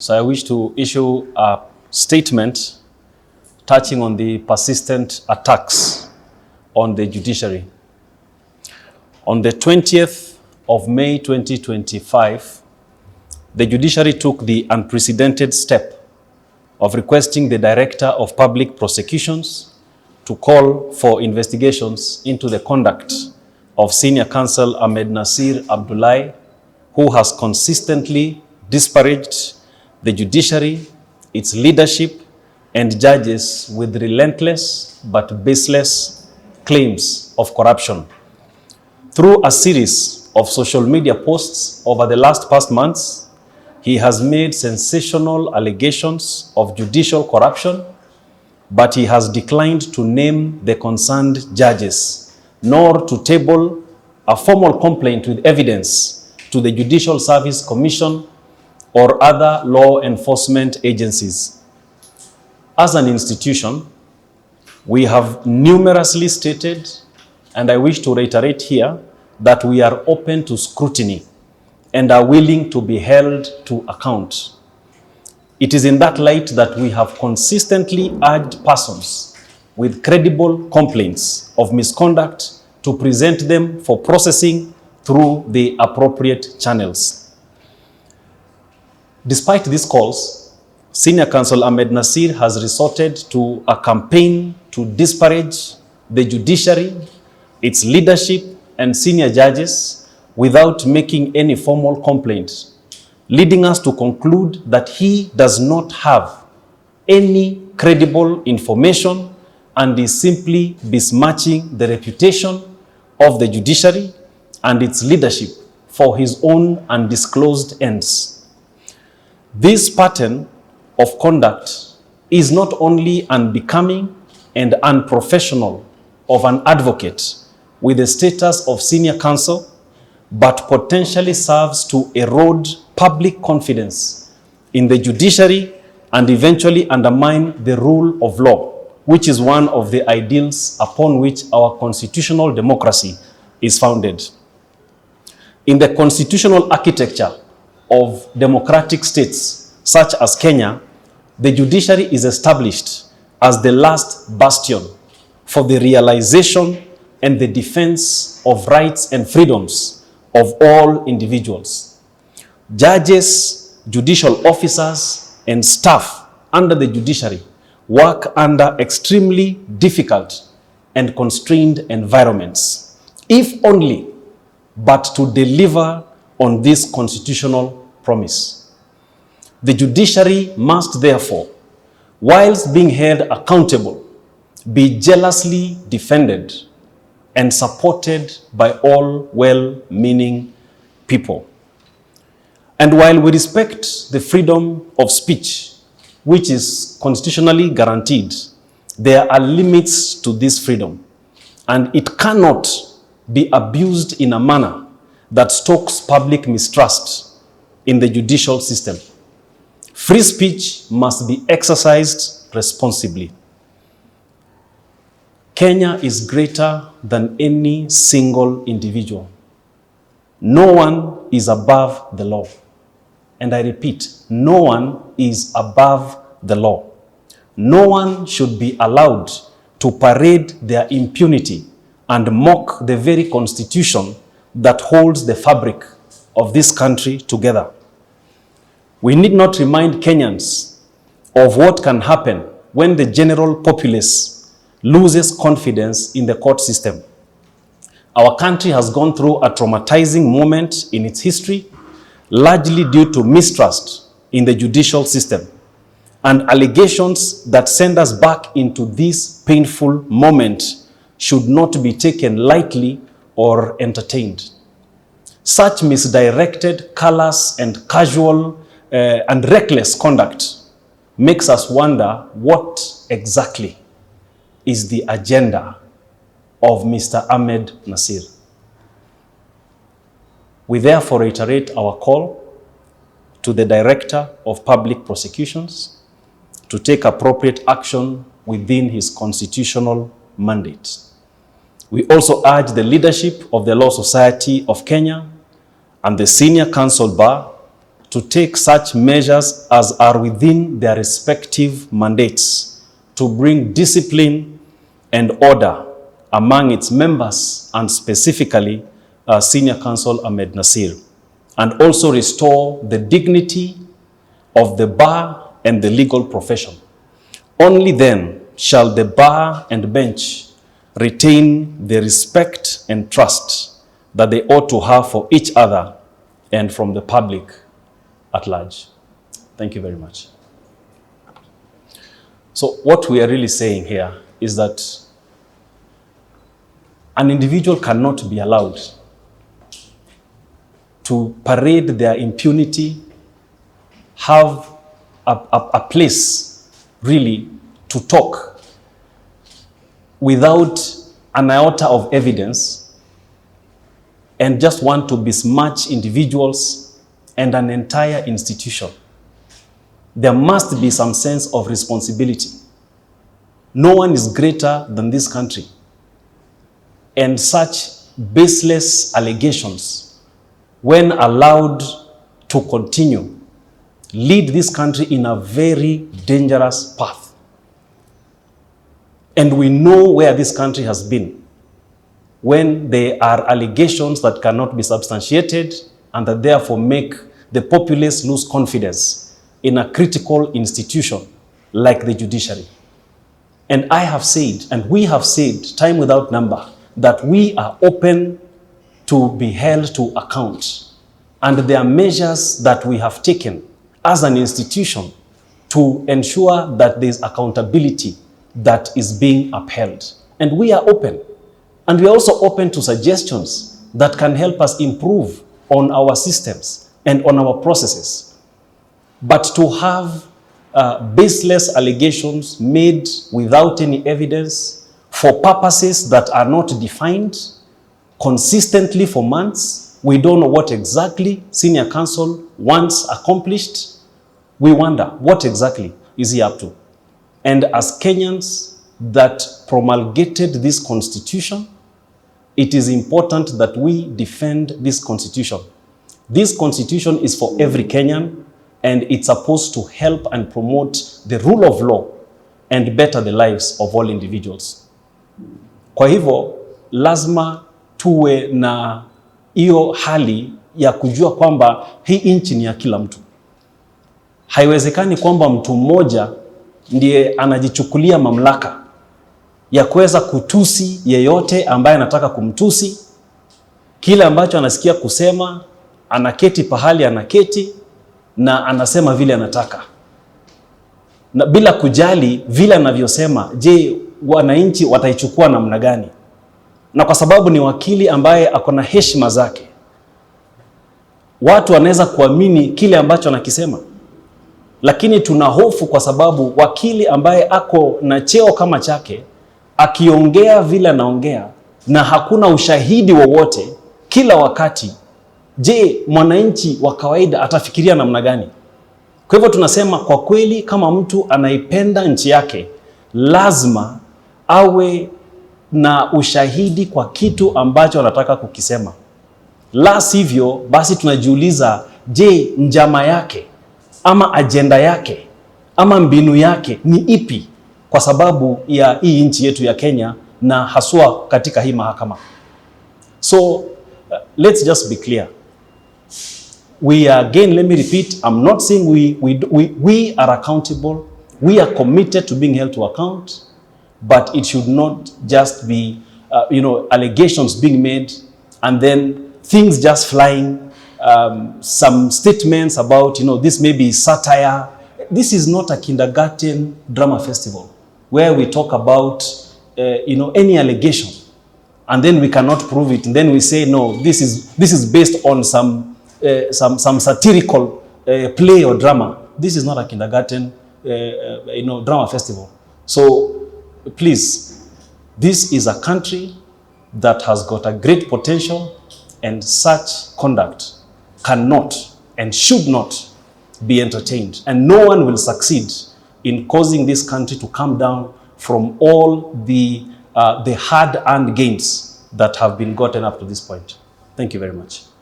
So I wish to issue a statement touching on the persistent attacks on the judiciary. On the 20th of May 2025, the judiciary took the unprecedented step of requesting the Director of Public Prosecutions to call for investigations into the conduct of Senior Counsel Ahmednasir Abdullahi, who has consistently disparaged the judiciary, its leadership, and judges with relentless but baseless claims of corruption. Through a series of social media posts over the past months, he has made sensational allegations of judicial corruption, but he has declined to name the concerned judges, nor to table a formal complaint with evidence to the Judicial Service Commission or other law enforcement agencies. As an institution, we have numerously stated, and I wish to reiterate here, that we are open to scrutiny and are willing to be held to account. It is in that light that we have consistently urged persons with credible complaints of misconduct to present them for processing through the appropriate channels. Despite these calls, Senior Counsel Ahmednasir has resorted to a campaign to disparage the judiciary, its leadership, and senior judges without making any formal complaint, leading us to conclude that he does not have any credible information and is simply besmirching the reputation of the judiciary and its leadership for his own undisclosed ends. This pattern of conduct is not only unbecoming and unprofessional of an advocate with the status of senior counsel, but potentially serves to erode public confidence in the judiciary and eventually undermine the rule of law, which is one of the ideals upon which our constitutional democracy is founded. In the constitutional architecture of democratic states such as Kenya, the judiciary is established as the last bastion for the realization and the defense of rights and freedoms of all individuals. Judges, judicial officers, and staff under the judiciary work under extremely difficult and constrained environments, if only but to deliver on this constitutional promise. The judiciary must therefore, whilst being held accountable, be jealously defended and supported by all well-meaning people. And while we respect the freedom of speech, which is constitutionally guaranteed, there are limits to this freedom, and it cannot be abused in a manner that stokes public mistrust in the judicial system. Free speech must be exercised responsibly. Kenya is greater than any single individual. No one is above the law. And I repeat, no one is above the law. No one should be allowed to parade their impunity and mock the very constitution that holds the fabric of this country together. We need not remind Kenyans of what can happen when the general populace loses confidence in the court system. Our country has gone through a traumatizing moment in its history, largely due to mistrust in the judicial system, and allegations that send us back into this painful moment should not be taken lightly or entertained. Such misdirected, callous, and casual and reckless conduct makes us wonder what exactly is the agenda of Mr. Ahmednasir. We therefore reiterate our call to the Director of Public Prosecutions to take appropriate action within his constitutional mandate. We also urge the leadership of the Law Society of Kenya and the Senior Counsel Bar to take such measures as are within their respective mandates to bring discipline and order among its members, and specifically Senior Counsel Ahmednasir, and also restore the dignity of the bar and the legal profession. Only then shall the bar and bench retain the respect and trust that they ought to have for each other and from the public at large. Thank you very much. So what we are really saying here is that an individual cannot be allowed to parade their impunity, have a place really to talk without an iota of evidence, and just want to besmirch individuals and an entire institution. There must be some sense of responsibility. No one is greater than this country. And such baseless allegations, when allowed to continue, lead this country in a very dangerous path. And we know where this country has been when there are allegations that cannot be substantiated and that therefore make the populace lose confidence in a critical institution like the judiciary. And I have said, and we have said time without number, that we are open to be held to account. And there are measures that we have taken as an institution to ensure that there is accountability that is being upheld. And we are open. And we are also open to suggestions that can help us improve on our systems and on our processes. But to have baseless allegations made without any evidence for purposes that are not defined consistently for months, we don't know what exactly Senior Counsel wants accomplished. We wonder, what exactly is he up to? And as Kenyans that promulgated this constitution, it is important that we defend this constitution. This constitution is for every Kenyan, and it's supposed to help and promote the rule of law and better the lives of all individuals. Kwa hivyo, lazima tuwe na hiyo hali ya kujua kwamba hii nchi ni ya kila mtu. Haiwezekani kwamba mtu mmoja ndiye anajichukulia mamlaka ya kuweza kutusi yeyote ambaye anataka kumtusi. Kile ambacho anasikia kusema, anaketi pahali anaketi na anasema vile anataka, na bila kujali vile anavyosema, je, wananchi wataichukua namna gani? Na kwa sababu ni wakili ambaye ako na heshima zake, watu wanaweza kuamini kile ambacho anakisema. Lakini tuna hofu kwa sababu wakili ambaye ako na cheo kama chake akiongea vile anaongea na hakuna ushahidi wowote kila wakati, je, mwananchi wa kawaida atafikiria namna gani? Kwa hivyo tunasema kwa kweli, kama mtu anaipenda nchi yake, lazima awe na ushahidi kwa kitu ambacho anataka kukisema. La sivyo, basi tunajiuliza, je, njama yake ama ajenda yake ama mbinu yake ni ipi kwa sababu ya hii nchi yetu ya Kenya na haswa katika hii mahakama? So let's just be clear. We are, again, let me repeat, I'm not saying we are accountable. We are committed to being held to account, but it should not just be allegations being made and then things just flying. Some statements about, this may be satire. This is not a kindergarten drama festival where we talk about, any allegation and then we cannot prove it. And then we say, no, this is based on some satirical play or drama. This is not a kindergarten, drama festival. So please, this is a country that has got a great potential, and such conduct cannot and should not be entertained. And no one will succeed in causing this country to come down from all the hard-earned gains that have been gotten up to this point. Thank you very much.